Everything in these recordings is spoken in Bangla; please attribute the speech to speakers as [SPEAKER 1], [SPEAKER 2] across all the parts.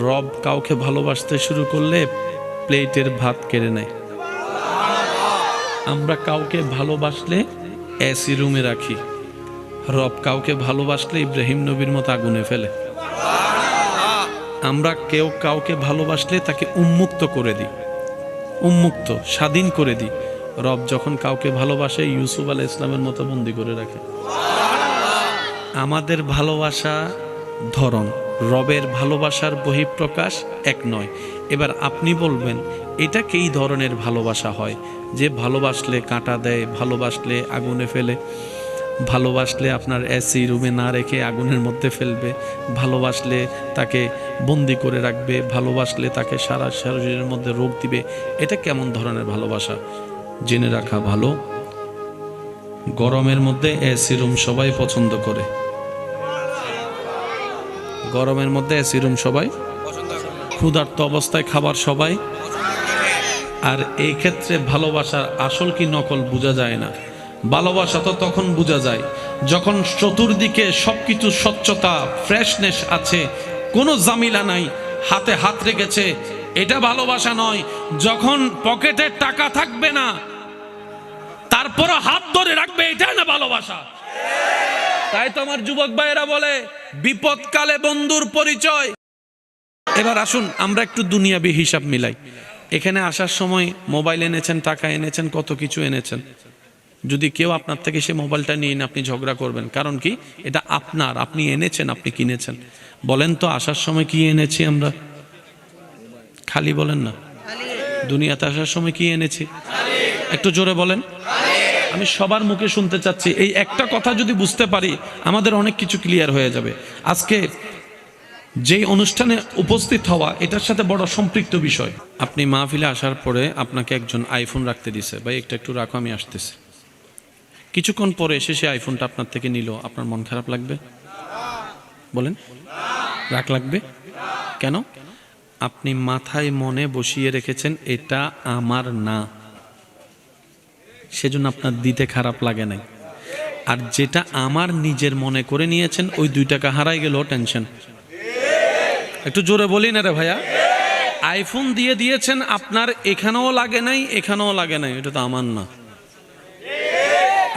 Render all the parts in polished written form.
[SPEAKER 1] রব কাউকে ভালোবাসতে শুরু করলে প্লেটের ভাত কেড়ে নেয়। আমরা কাউকে ভালোবাসলে এসি রুমে রাখি, রব কাউকে ভালোবাসলে ইব্রাহিম নবীর মতো আগুনে ফেলে। আমরা কেউ কাউকে ভালোবাসলে তাকে উন্মুক্ত করে দিই, উন্মুক্ত স্বাধীন করে দিই। রব যখন কাউকে ভালোবাসে ইউসুফ আলাইহিস সালামের মতো বন্দি করে রাখে। আমাদের ভালোবাসা ধরন, রবের ভালোবাসার বহিঃপ্রকাশ এক নয়। এবার আপনি বলবেন এটা কি ধরনের ভালোবাসা হয়? যে ভালোবাসলে কাঁটা দেয়, ভালোবাসলে আগুনে ফেলে, ভালোবাসলে আপনার এসি রুমে না রেখে আগুনের মধ্যে ফেলবে, ভালোবাসলে তাকে বন্দি করে রাখবে, ভালোবাসলে তাকে সারা শরীরের মধ্যে রোগ দিবে। এটা কেমন ধরনের ভালোবাসা? জেনে রাখা ভালো, গরমের মধ্যে এসি রুম সবাই পছন্দ করে। গরমের মধ্যে এসি রুম সবাই, ক্ষুধার্ত অবস্থায় খাবার সবাই। আর এই ক্ষেত্রে ভালোবাসার আসল কি নকল বোঝা যায় না। ভালোবাসা তো তখন বোঝা যায় যখন চতুর্দিকে সবকিছু স্বচ্ছতা, ফ্রেশনেস আছে, কোনো জামিলা নাই, হাতে হাত রেখেছে। এটা ভালোবাসা নয়। যখন পকেটে টাকা থাকবে না তারপরও হাত ধরে রাখবে, এটা না ভালোবাসা। তাই তো আমার যুবক ভাইয়েরা বলে বিপদকালে বন্ধুর পরিচয়। এবার আসুন আমরা একটু দুনিয়াবি হিসাব মিলাই। এখানে আসার সময় মোবাইল এনেছেন, টাকা এনেছেন, কত কিছু এনেছেন। যদি কেউ আপনার থেকে সে মোবাইলটা নিয়ে আপনি ঝগড়া করবেন, কারণ কি? এটা আপনার, আপনি এনেছেন, আপনি কিনেছেন। বলেন তো আসার সময় কি এনেছি আমরা? খালি বলেন না। দুনিয়াতে আসার সময় কি এনেছি? একটু জোরে বলেন। আমি সবার মুখে শুনতে চাচ্ছি। এই একটা কথা যদি বুঝতে পারি আমাদের অনেক কিছু ক্লিয়ার হয়ে যাবে। আজকে যেই অনুষ্ঠানে উপস্থিত হওয়া এটার সাথে বড় সম্পৃক্ত বিষয়। আপনি মাহফিলে আসার পরে আপনাকে একজন আইফোন রাখতে দিছে, ভাই একটু রাখো আমি আসতেছি। কিছুক্ষণ পরে এসে সে আইফোনটা আপনার থেকে নিল, আপনার মন খারাপ লাগবে? বলেন, রাগ লাগবে কেন? আপনি মাথায় মনে বসিয়ে রেখেছেন এটা আমার না, সেজন্য আপনার দিতে খারাপ লাগে নাই। আর যেটা আমার নিজের মনে করে নিয়েছেন, ওই 2 টাকা হারাই গেল টেনশন। একটু জোরে বলি না রে ভাইয়া। আইফোন দিয়ে দিয়েছেন, আপনার এখানেও লাগে নাই, এখানেও লাগে নাই, এটা তো আমার না।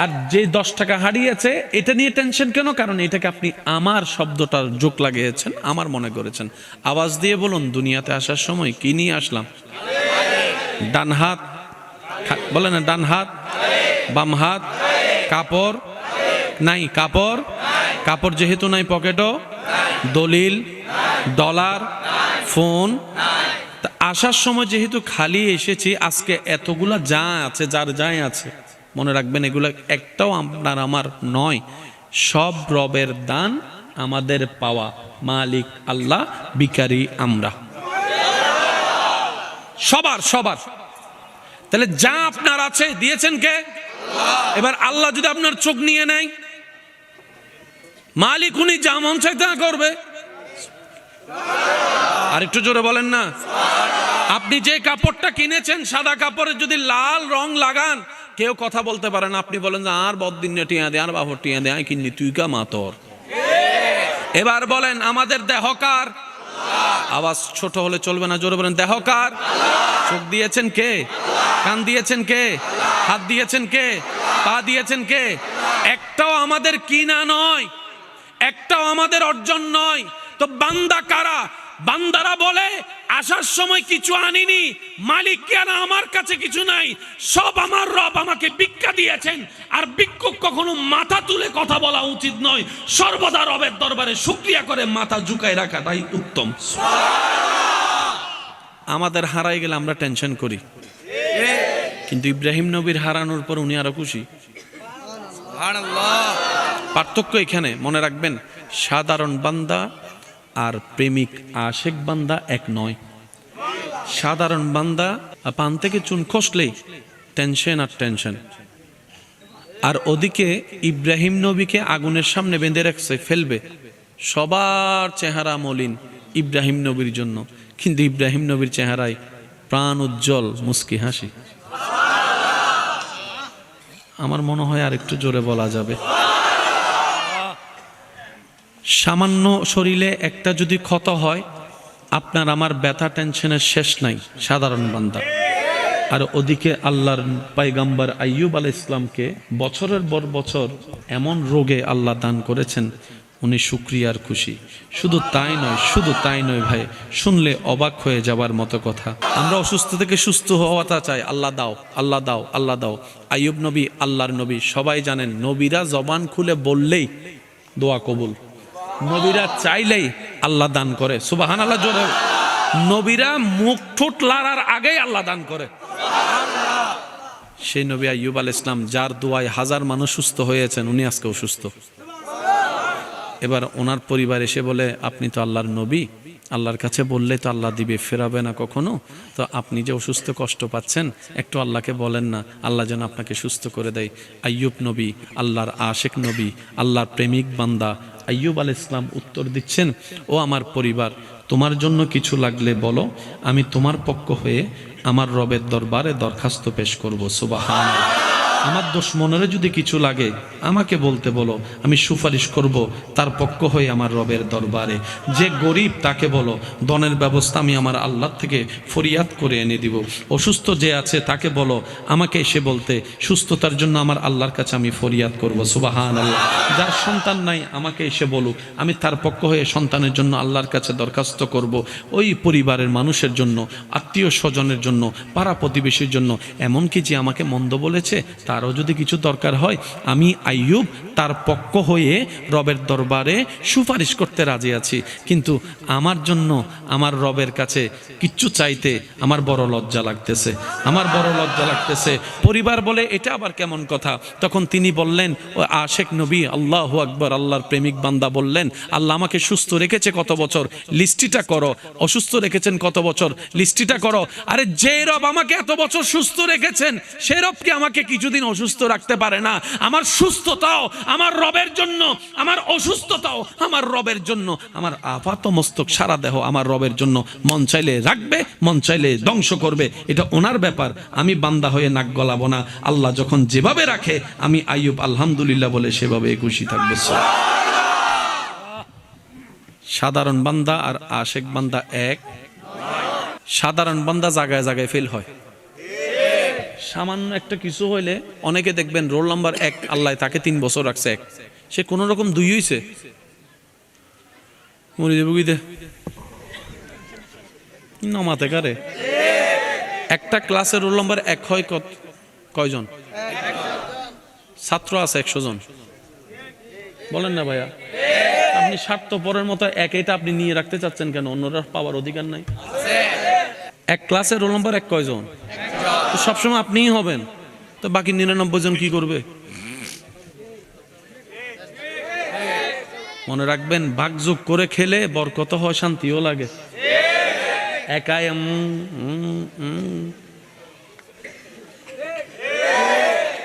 [SPEAKER 1] আর যে 10 টাকা হারিয়েছে এটা নিয়ে টেনশন কেন? কারণ এটাকে আপনি আমার শব্দটার যোগ লাগিয়েছেন, আমার মনে করেছেন। আওয়াজ দিয়ে বলুন, দুনিয়াতে আসার সময় কি নিয়ে আসলাম? ডান হাত, বলে না, ডান হাত, বাম হাত, কাপড় নাই, কাপড়, কাপড় যেহেতু নাই পকেটও, দলিল, ডলার, ফোন। আসার সময় যেহেতু খালি এসেছি, আজকে এতগুলা যা আছে, যার যাই আছে, মনে রাখবেন এগুলো একটাও আপনার আমার নয়, সব রবের দান, আমাদের পাওয়া। মালিক আল্লাহ, ভিখারি আমরা, সবার সবার। তাহলে যা আপনার আছে দিয়েছেন কে? এবার আল্লাহ যদি আপনার চোখ নিয়ে নেয়, মালিক উনি যা মন চাইতে করবে। আর একটু জোরে বলেন না। আপনি যে কাপড়টা কিনেছেন, সাদা কাপড়ে যদি লাল রং লাগান, কেউ কথা বলতে পারে না। আপনি বলেন যে আর বদিন টিয়া দে, আর বাবর টিয়া দে, কিনলি তুই কা মাতর। এবার বলেন আমাদের দেহকার, আওয়াজ ছোট হলে চলবে না, জোরে বলেন দেহকার। চোখ দিয়েছেন কে? কান দিয়েছেন কে? হাত দিয়েছেন কে? পা দিয়েছেন কে? একটাও আমাদের কিনা নয়, একটাও আমাদের অর্জন নয়। তো বান্দা কারা? বান্দারা বলে আসার সময় কিছু আনিনি, মালিক কেন আমার কাছে কিছু নাই, সব আমার রব আমাকে ভিক্ষা দিয়েছেন। আর ভিক্ষুক কখনো মাথা তুলে কথা বলা উচিত নয়, সর্বদা রবের দরবারে শুকরিয়া করে মাথা ঝুঁকায় রাখাটাই উত্তম। আমাদের হারাই গেলে আমরা টেনশন করি, কিন্তু ইব্রাহিম নবীর হারানোর পর উনি আরো খুশি। পার্থক্য এখানে মনে রাখবেন, সাধারণ বান্দা আর প্রেমিক আশেক বান্দা এক নয়। সাধারণ বান্দা পান থেকে চুন খসলেই টেনশন আর টেনশন। আর ওদিকে ইব্রাহিম নবীকে আগুনের সামনে বেঁধে রাখছে, ফেলবে, সবার চেহারা মলিন ইব্রাহিম নবীর জন্য, কিন্তু ইব্রাহিম নবীর চেহারায় প্রাণ উজ্জ্বল মুস্কি হাসি। আমার মনে হয় আর একটু জোরে বলা যাবে। সামান্য শরীরে একটা যদি ক্ষত হয় আপনার আমার ব্যথা টেনশনের শেষ নাই, সাধারণ বান্দা। আর ওদিকে আল্লাহর পয়গম্বর আইয়ুব আলাইহিস সালামকে বছরের পর বছর এমন রোগে আল্লাহ দান করেছেন, উনি শুকরিয়ার খুশি। শুধু তাই নয় ভাই, শুনলে অবাক হয়ে যাবার মতো কথা। আমরা অসুস্থ থেকে সুস্থ হওয়াটা চাই, আল্লাহ দাও, আল্লাহ দাও, আল্লাহ দাও। আইয়ুব নবী আল্লাহর নবী, সবাই জানেন নবীরা জবান খুলে বললেই দোয়া কবুল, নবীরা চাইলেই আল্লাহ দান করে। সুবহানাল্লাহ জোরে। নবীরা মুখ ঠোঁট লড়ার আগেই আল্লাহ দান করে। সেই নবী আইয়ুব আলাইহিস সালাম, যার দোয়ায় হাজার মানুষ সুস্থ হয়েছেন, উনি আজকে অসুস্থ। এবার ওনার পরিবার এসে বলে, আপনি তো আল্লাহর নবী, আল্লাহর কাছে বললে তো আল্লাহ দিবে, ফেরাবে না কখনো, তো আপনি যে অসুস্থ কষ্ট পাচ্ছেন, একটু আল্লাহকে বলেন না, আল্লাহ যেন আপনাকে সুস্থ করে দেয়। আইয়ুব নবী আল্লাহর আশেক নবী, আল্লাহর প্রেমিক বান্দা আইয়ুব আলাইহিস সালাম উত্তর দিচ্ছেন, ও আমার পরিবার, তোমার জন্য কিছু লাগলে বলো, আমি তোমার পক্ষ হয়ে আমার রবের দরবারে দরখাস্ত পেশ করব। সুবহানাল্লাহ। আমার দুশমনেরও যদি কিছু লাগে আমাকে বলতে বলো, আমি সুপারিশ করব তার পক্ষ হয়ে আমার রবের দরবারে। যে গরিব তাকে বলো, দনের ব্যবস্থা আমি আমার আল্লাহ থেকে ফরিয়াদ করে এনে দিব। অসুস্থ যে আছে তাকে বলো, আমাকে এসে বলতে, সুস্থতার জন্য আমার আল্লাহর কাছে আমি ফরিয়াদ করব। সুবহানাল্লাহ। যার সন্তান নাই আমাকে এসে বলুক, আমি তার পক্ষ হয়ে সন্তানের জন্য আল্লাহর কাছে দরখাস্ত করব। ওই পরিবারের মানুষের জন্য, আত্মীয় স্বজনের জন্য, পাড়া প্রতিবেশীর জন্য, এমনকি যে আমাকে মন্দ বলেছে তারও যদি কিছু দরকার হয়, আমি আইয়ুব তার পক্ষ হয়ে রবের দরবারে সুপারিশ করতে রাজি আছি। কিন্তু আমার জন্য আমার রবের কাছে কিচ্ছু চাইতে আমার বড় লজ্জা লাগতেছে, আমার বড় লজ্জা লাগতেছে। পরিবার বলে, এটা আবার কেমন কথা? তখন তিনি বললেন, ও আশেক নবী, আল্লাহু আকবার, আল্লাহর প্রেমিক বান্দা বললেন, আল্লাহ আমাকে সুস্থ রেখেছে কত বছর, লিস্টিটা করো। অসুস্থ রেখেছেন কত বছর, লিস্টিটা করো। আরে যে রব আমাকে এত বছর সুস্থ রেখেছেন, সে রব কি আমাকে কিছুদিন অসুস্থ রাখতে পারে না? আমার সুস্থতাও আমার রবের জন্য, আমার অসুস্থতাও আমার রবের জন্য, আমার আপাত মস্তক সারা দেহ আমার রবের জন্য। মন চাইলে রাখবে, মন চাইলে ধ্বংস করবে, এটা ওনার ব্যাপার। আমি বান্দা হয়ে নাক গলাবো না। আল্লাহ যখন যেভাবে রাখে, আমি আইয়ুব আলহামদুলিল্লাহ বলে সেভাবে খুশি থাকবে। সাধারণ বান্দা আর আশেক বান্দা এক। সাধারণ বান্দা জায়গায় জায়গায় ফেল হয়। সামান্য একটা কিছু হইলে অনেকে দেখবেন রোল নাম্বার 1, আল্লাহ তাকে 3 বছর রাখছে 1, সে কোন রকম 2 হইছে, মরে যাবে বুঝতে নামাতে কারে। একটা ক্লাসের রোল নাম্বার 1 হয় কয়জন? ছাত্র আছে 100 জন, বলেন না ভাইয়া? আপনি স্বার্থপরের মতো এটা আপনি নিয়ে রাখতে চাচ্ছেন কেন? অন্যরা পাওয়ার অধিকার নাই? এক ক্লাসের রোল নাম্বার 1 কয়জন? তো সবসময় আপনিই হবেন, তো বাকি 99 জন কি করবে? মনে রাখবেন, ভাগযোগ করে খেলে বরকত হয়, শান্তিও লাগে। একাই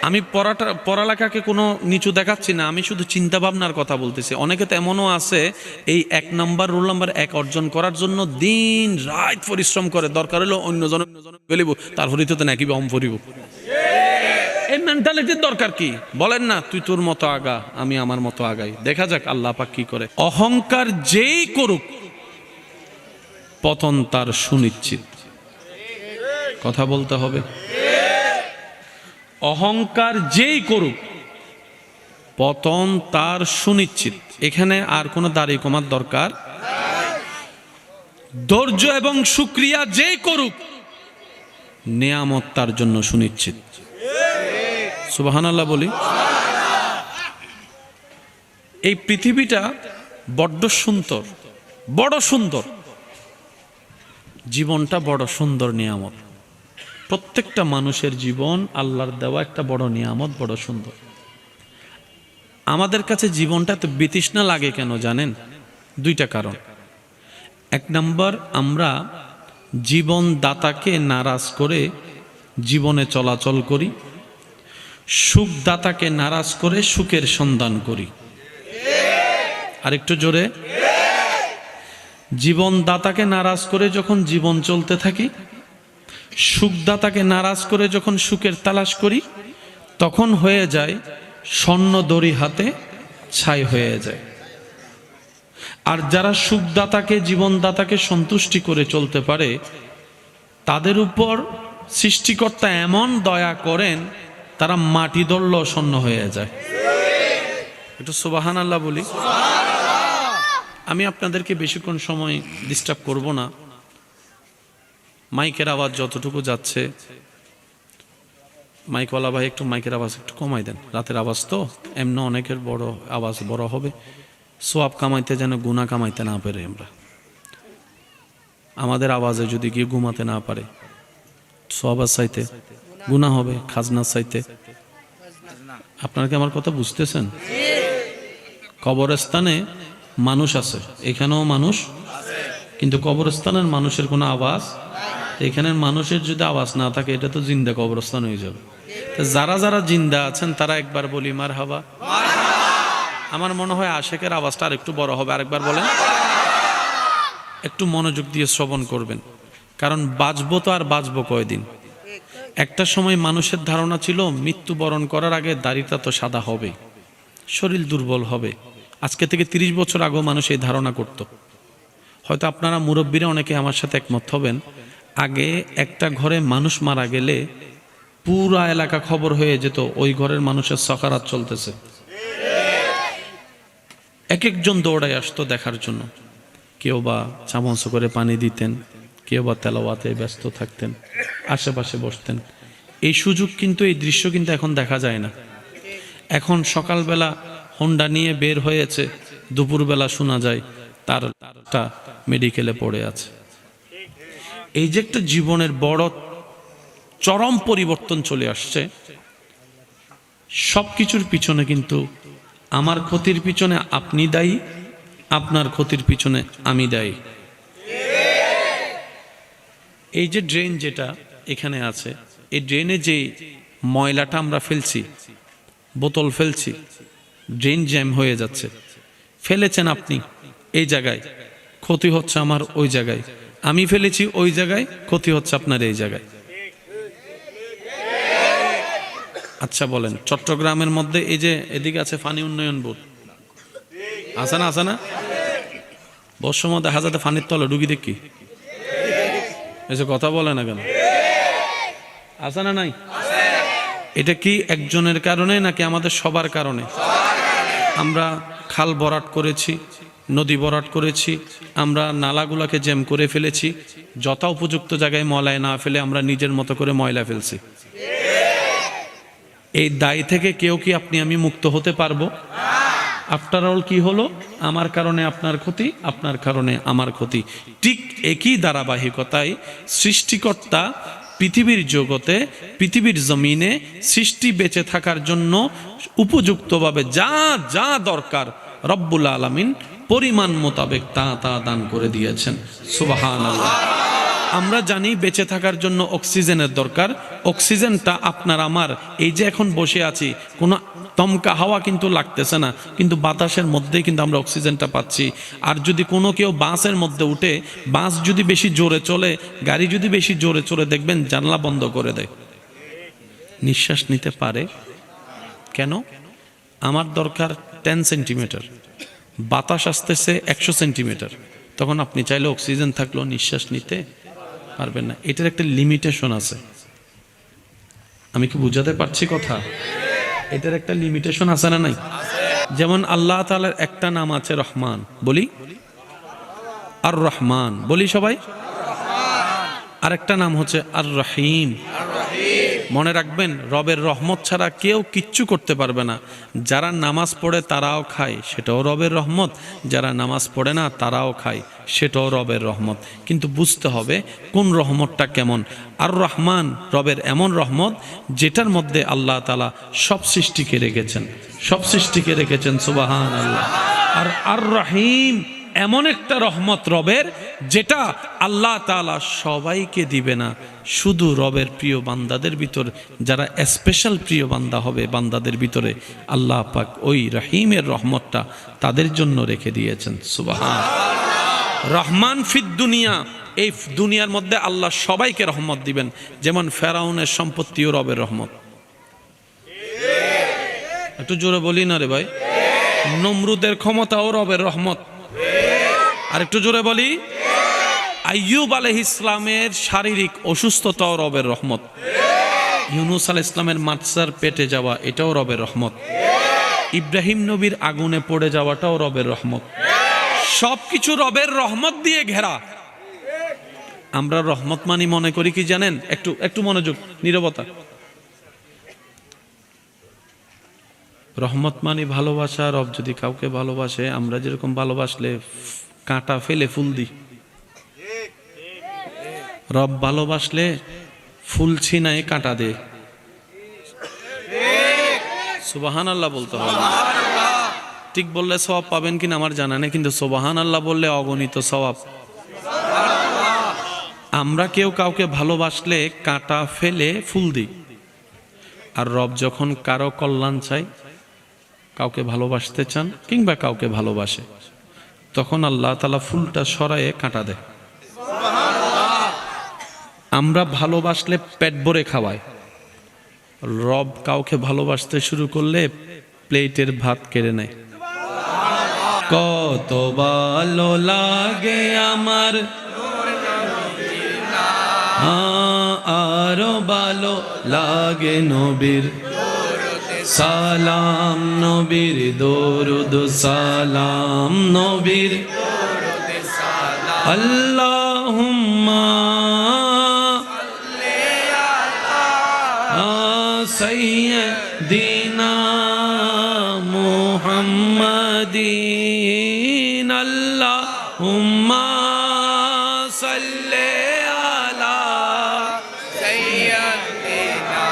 [SPEAKER 1] আমি পড়ালেখাকে কোনো নিচু দেখাচ্ছি না, আমি শুধু চিন্তা ভাবনার কথা বলতেছি। অনেকে তো এমনও আছে, এই 1 নাম্বার রোল নাম্বার 1 অর্জন করার জন্য দিন রাত পরিশ্রম করে, দরকার হলো অন্যজন ফেলিব, তারপরে তো নাকি অম ফরিব। এই মেন্টালিটির দরকার কি? বলেন না, তুই তোর মতো আগা, আমি আমার মতো আগাই, দেখা যাক আল্লাহ পাক কি করে। অহংকার যেই করুক, পতন তার সুনিশ্চিত। কথা বলতে হবে। অহংকার যেই করুক, পতন তার সুনিশ্চিত। এখানে আর কোনো দাড়ি কমার দরকার। ধৈর্য এবং শুকরিয়া যেই করুক, নেয়ামত তার জন্য সুনিশ্চিত। সুবহানাল্লাহ বলি। এই পৃথিবীটা বড্ড সুন্দর, বড় সুন্দর। জীবনটা বড় সুন্দর নিয়ামত। প্রত্যেকটা মানুষের জীবন আল্লাহর দেওয়া একটা বড় নিয়ামত, বড় সুন্দর। আমাদের কাছে জীবনটা তো বিতৃষ্ণা লাগে কেন জানেন? 2টা কারণ। 1 নম্বর, আমরা জীবনদাতাকে নারাজ করে জীবনে চলাচল করি, সুখদাতাকে নারাজ করে সুখের সন্ধান করি। আরেকটু জোরে। জীবনদাতাকে নারাজ করে যখন জীবন চলতে থাকি, সুখদাতাকে নারাজ করে যখন সুখের তালাশ করি, তখন হয়ে যায় স্বর্ণ দড়ি হাতে ছাই হয়ে যায়। আর যারা সুখদাতাকে, জীবনদাতাকে সন্তুষ্টি করে চলতে পারে, তাদের উপর সৃষ্টিকর্তা এমন দয়া করেন, তারা মাটি ধরল শূন্য হয়ে যায়। একটু সুবহানাল্লাহ বলি। আমি আপনাদেরকে বেশিক্ষণ সময় ডিস্টার্ব করব না। মাইকের আওয়াজ যতটুকু যাচ্ছে, মাইকওয়ালা ভাই একটু মাইকের আওয়াজ একটু কমাই দেন। রাতের আওয়াজ তো এমনি অনেকের বড় আওয়াজ বড় হবে, সোয়াব কামাইতে যেন গুনাহ কামাইতে না পারে। আমরা আমাদের আওয়াজে যদি গিয়ে ঘুমাতে না পারে, সোয়াবের চাইতে গুনাহ হবে, খাজনার চাইতে। আপনারা কি আমার কথা বুঝতেছেন? কবরস্থানে মানুষ আছে, এখানেও মানুষ, কিন্তু কবরস্থানের মানুষের কোনো আওয়াজ, এখানের মানুষের যদি আওয়াজ না থাকে, এটা তো জিন্দা কবরস্থান হয়ে যাবে। যারা যারা জিন্দা আছেন তারা একবার বলি মারহাবা। আমার মনে হয় আশেকের আওয়াজটা আর একটু বড় হবে। আরেকবার বলেন, একটু মনোযোগ দিয়ে শ্রবণ করবেন, কারণ বাঁচবো তো আর বাঁচবো কয়দিন। একটা সময় মানুষের ধারণা ছিল মৃত্যুবরণ করার আগে দাড়িটা তো সাদা হবে, শরীর দুর্বল হবে। আজকে থেকে 30 বছর আগেও মানুষ এই ধারণা করত। হয়তো আপনারা মুরব্বীরা অনেকে আমার সাথে একমত হবেন। আগে একটা ঘরে মানুষ মারা গেলে পুরা এলাকা খবর হয়ে যেত, ওই ঘরের মানুষের সকারাত চলতেছে। এক একজন দৌড়ায় আসতো দেখার জন্য। কেউ বা চামচ করে পানি দিতেন, কেউ বা তেলাওয়াতে ব্যস্ত থাকতেন, আশেপাশে বসতেন। এই সুযোগ কিন্তু, এই দৃশ্য কিন্তু এখন দেখা যায় না। এখন সকালবেলা হোন্ডা নিয়ে বের হয়েছে, দুপুরবেলা শোনা যায় তারটা মেডিকেলে পড়ে আছে। এই যে একটা জীবনের বড় চরম পরিবর্তন চলে আসছে। সব কিছুর পিছনে কিন্তু আমার ক্ষতির পিছনে আপনি দায়ী, আপনার ক্ষতির পিছনে আমি দায়ী। এই যে ড্রেন যেটা এখানে আছে, এই ড্রেনে যে ময়লাটা আমরা ফেলছি, বোতল ফেলছি, ড্রেন জ্যাম হয়ে যাচ্ছে। ফেলেছেন আপনি এই জায়গায়, ক্ষতি হচ্ছে আমার ওই জায়গায়। আমি ফেলেছি ওই জায়গায়, ক্ষতি হচ্ছে আপনার এই জায়গায়। আচ্ছা বলেন, চট্টগ্রামের মধ্যে এই যে এদিকে আছে পানি উন্নয়ন বোর্ড, আছে না? আছে না? বর্ষর মধ্যে হাজাতে পানির তলে ডুগি দেখি, এসে কথা বলে না কেন? আছে না নাই? এটা কি একজনের কারণে নাকি আমাদের সবার কারণে? আমরা খাল ভরাট করেছি, নদী ভরাট করেছি, আমরা নালাগুলোকে জ্যাম করে ফেলেছি, যথা উপযুক্ত জায়গায় ময়লা না ফেলে আমরা নিজের মতো করে ময়লা ফেলছি। এই দায় থেকে কেউ কি আপনি আমি মুক্ত হতে পারবো? আফটার অল কি হলো? আমার কারণে আপনার ক্ষতি, আপনার কারণে আমার ক্ষতি। ঠিক একই ধারাবাহিকতায় সৃষ্টিকর্তা পৃথিবীর জগতে, পৃথিবীর জমিনে সৃষ্টি বেঁচে থাকার জন্য উপযুক্তভাবে যা যা দরকার রব্বুল আলামিন পরিমাণ মোতাবেক তা তা দান করে দিয়েছেন। সুবহানাল্লাহ। আমরা জানি বেঁচে থাকার জন্য অক্সিজেনের দরকার। অক্সিজেনটা আপনার আমার, এই যে এখন বসে আছি, কোনো দমকা হাওয়া কিন্তু লাগতেছে না, কিন্তু বাতাসের মধ্যেই কিন্তু আমরা অক্সিজেনটা পাচ্ছি। আর যদি কোনো কেউ বাসের মধ্যে উঠে, বাস যদি বেশি জোরে চলে, গাড়ি যদি বেশি জোরে চলে, দেখবেন জানলা বন্ধ করে দেয়, নিঃশ্বাস নিতে পারে। কেন? আমার দরকার 10 সেন্টিমিটার, বাতাস আসতেছে 100 সেন্টিমিটার, তখন আপনি চাইলে অক্সিজেন থাকলেও নিঃশ্বাস নিতে পারবেন না। এটার একটা লিমিটেশন আছে। আমি কি বুঝাতে পারছি কথা? এটার একটা লিমিটেশন আছে না নাই? যেমন আল্লাহ তাআলার একটা নাম আছে রহমান, বলি আর রহমান, বলি সবাই। আর একটা নাম হচ্ছে আর রহিম। মনে রাখবেন, রবের রহমত ছাড়া কেউ কিচ্ছু করতে পারবে না। যারা নামাজ পড়ে তারাও খায়, সেটাও রবের রহমত। যারা নামাজ পড়ে না তারাও খায়, সেটাও রবের রহমত। কিন্তু বুঝতে হবে কোন রহমতটা কেমন। আর রহমান রবের এমন রহমত যেটার মধ্যে আল্লাহ তাআলা সব সৃষ্টিকে রেখেছেন, সব সৃষ্টিকে রেখেছেন। সুবহানাল্লাহ। আর আর রহিম এমন একটা রহমত রবের, যেটা আল্লাহ তাআলা সবাইকে দিবে না, শুধু রবের প্রিয় বান্দাদের ভিতর যারা স্পেশাল প্রিয় বান্দা হবে, বান্দাদের ভিতরে আল্লাহ পাক ওই রহিমের রহমতটা তাদের জন্য রেখে দিয়েছেন। সুবহানাল্লাহ। রহমান ফিদ দুনিয়া, এই দুনিয়ার মধ্যে আল্লাহ সবাইকে রহমত দিবেন। যেমন ফেরাউনের সম্পত্তিও রবের রহমত। একটু জোরে বলি না রে ভাই। নমরুদের ক্ষমতাও রবের রহমত। আর একটু জোরে বলি, আইয়ুব আলাইহিস সালামের শারীরিক অসুস্থতাও রবের রহমত, ইউনুস আলাইহিস সালামের মাছার পেটে যাওয়া এটাও রবের রহমত, ইব্রাহিম নবীর আগুনে পড়ে যাওয়াটাও রবের রহমত, সবকিছু রবের রহমত দিয়ে ঘেরা। আমরা রহমত মানি মনে করি কি জানেন, একটু একটু মনোযোগ, নীরবতা। রহমত মানি ভালোবাসা। রব যদি কাউকে ভালোবাসে, আমরা যেরকম ভালোবাসলে কাঁটা ফেলে ফুল দিই, রব ভালোবাসলে ফুল ছিনায় কাঁটা দে। সুবহানাল্লাহ বলতে হবে। ঠিক বললে সওয়াব পাবেন কিনা আমার জানা নেই, কিন্তু সুবহানাল্লাহ বললে অগণিত সওয়াব। আমরা কেউ কাউকে ভালোবাসলে কাঁটা ফেলে ফুল দিই, আর রব যখন কারো কল্যাণ চাই, কাউকে ভালোবাসতে চান কিংবা কাউকে ভালোবাসে, তখন আল্লাহ তাআলা ফুলটা সরায়ে কাঁটা দেয়। আমরা ভালোবাসলে পেট ভরে খাওয়ায়, রব কাউকে ভালোবাসতে শুরু করলে প্লেটের ভাত কেড়ে নেয়। কত ভালো লাগে আমার, আরো ভালো লাগে নবীর সালাম, নবীর দরুদ সালাম, নবীর আল্লাহুম্মা সাইয়্যিদিনা মুহাম্মাদিন, আল্লাহুম্মা সাল্লি আলা সাইয়্যিদিনা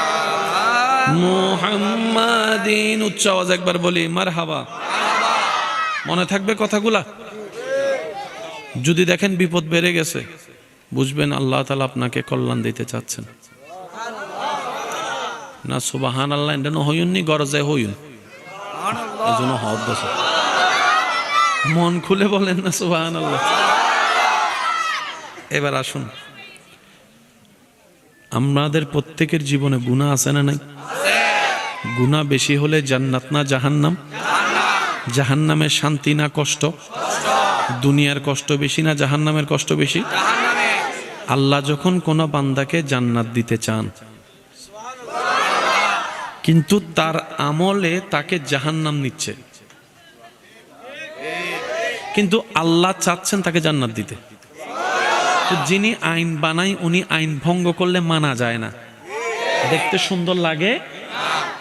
[SPEAKER 1] মুহাম্মাদিন। উচ্চ আওয়াজ একবার বলি মারহাবা। মনে থাকবে কথাগুলা? যদি দেখেন বিপদ বেড়ে গেছে, বুঝবেন আল্লাহ তাআলা আপনাকে কল্যাণ দিতে চাচ্ছেন না। সুবহানাল্লাহ এটা হইউননি, গরজে হইউন, এজন্য হদ দেছে। মন খুলে বলেন না সুবহানাল্লাহ। এবার আসুন, আমাদের প্রত্যেকের জীবনে গুনাহ আছে না নাই? গুনাহ বেশি হলে জান্নাত না জাহান্নাম? জাহান্নামের শান্তি না কষ্ট? দুনিয়ার কষ্ট বেশি না জাহান্নামের কষ্ট বেশি? আল্লাহ যখন কোন বান্দাকে জান্নাত দিতে চান, কিন্তু তার আমলে তাকে জাহান্নাম নিচ্ছে, কিন্তু আল্লাহ চাচ্ছেন তাকে জান্নাত দিতে। তো যিনি আইন বানায়, উনি আইন ভঙ্গ করলে মানা যায় না, দেখতে সুন্দর লাগে।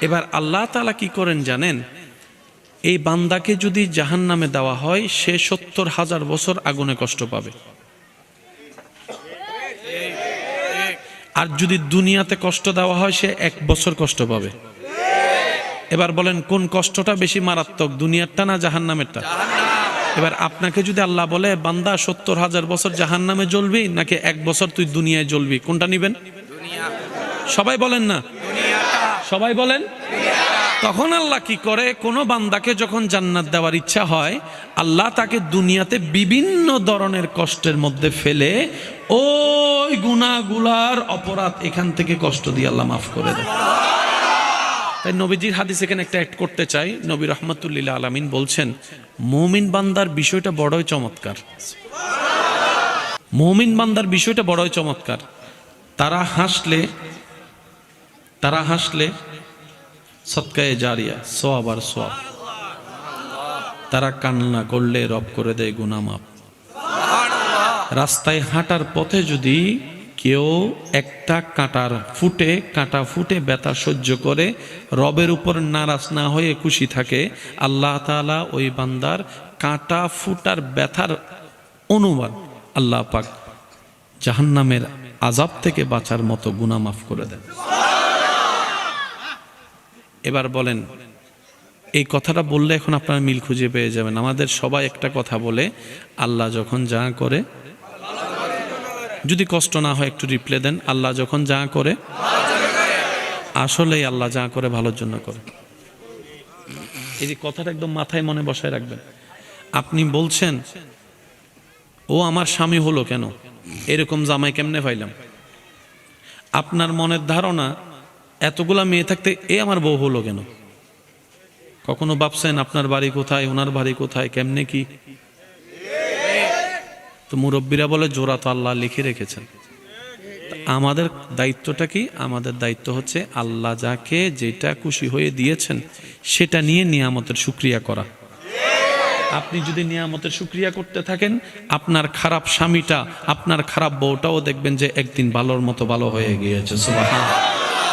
[SPEAKER 1] এবার আল্লাহ তাআলা কি করেন জানেন? এই বান্দাকে যদি জাহান্নামে দেওয়া হয়, সে ৭০,০০০ বছর আগুনে কষ্ট পাবে। আর যদি দুনিয়াতে কষ্ট দেওয়া হয়, সে ১ বছর কষ্ট পাবে। এবার বলেন কোন কষ্টটা বেশি মারাত্মক, দুনিয়ারটা না জাহান্নামেরটা? এবার আপনাকে যদি আল্লাহ বলে, বান্দা ৭০,০০০ বছর জাহান্নামে জ্বলবি নাকি ১ বছর তুই দুনিয়ায় জ্বলবি, কোনটা নিবেন? সবাই বলেন না, সবাই বলেন। তখন আল্লাহ কি করে, কোন বান্দাকে যখন জান্নাত দেওয়ার ইচ্ছা হয়, আল্লাহ তাকে দুনিয়াতে বিভিন্ন ধরনের কষ্টের মধ্যে ফেলে ওই গুনাহগুলার অপরাধ এখান থেকে কষ্ট দিয়ে আল্লাহ মাফ করে দেয়। তাই নবীজির হাদিস এখানে একটা অ্যাড করতে চাই। নবী রাহমাতুল্লিল আলামিন বলছেন, মুমিন বান্দার বিষয়টা বড়ই চমৎকার। মুমিন বান্দার বিষয়টা বড়ই চমৎকার। তারা হাসলে সদকায়ে জারিয়া, সওয়াব আর সওয়াব। তারা কান্না করলে রব করে দেয় গুনাহ মাফ। রাস্তায় হাঁটার পথে যদি কেউ একটা কাঁটা ফুটে ব্যথা সহ্য করে রবের উপর নারাজ না হয়ে খুশি থাকে, আল্লাহ তাআলা ওই বান্দার কাঁটা ফুটার ব্যথার অনুমান আল্লাহ পাক জাহান্নামের আযাব থেকে বাঁচার মতো গুনাহ মাফ করে দেন। এবার বলেন, এই কথাটা বললে এখন আপনারা মিল খুঁজে পেয়ে যাবেন। আমাদের সবাই একটা কথা বলে, আল্লাহ যখন যা করে, যদি কষ্ট না হয় একটু রিপ্লে দেন, আল্লাহ যখন যা করে, আসলেই আল্লাহ যা করে ভালোর জন্য করে। এই যে কথাটা একদম মাথায় মনে বসায় রাখবেন। আপনি বলছেন, ও আমার স্বামী হলো কেন, এরকম জামাই কেমনে পাইলাম? আপনার মনের ধারণা, এতগুলা মেয়ে থাকতে এ আমার বউ হলো কেন? কখনো ভাবছেন আপনার বাড়ি কোথায়, ওনার বাড়ি কোথায়, কেমনে কি? তো মুরব্বীরা বলে জোড়া তো আল্লাহ লিখে রেখেছেন। আমাদের দায়িত্বটা কি? আমাদের দায়িত্ব হচ্ছে আল্লাহ যাকে যেটা খুশি হয়ে দিয়েছেন সেটা নিয়ে নিয়ামতের শুকরিয়া করা। আপনি যদি নিয়ামতের শুকরিয়া করতে থাকেন, আপনার খারাপ স্বামীটা, আপনার খারাপ বউটাও দেখবেন যে একদিন ভালোর মতো ভালো হয়ে গিয়েছে। সুবহানাল্লাহ।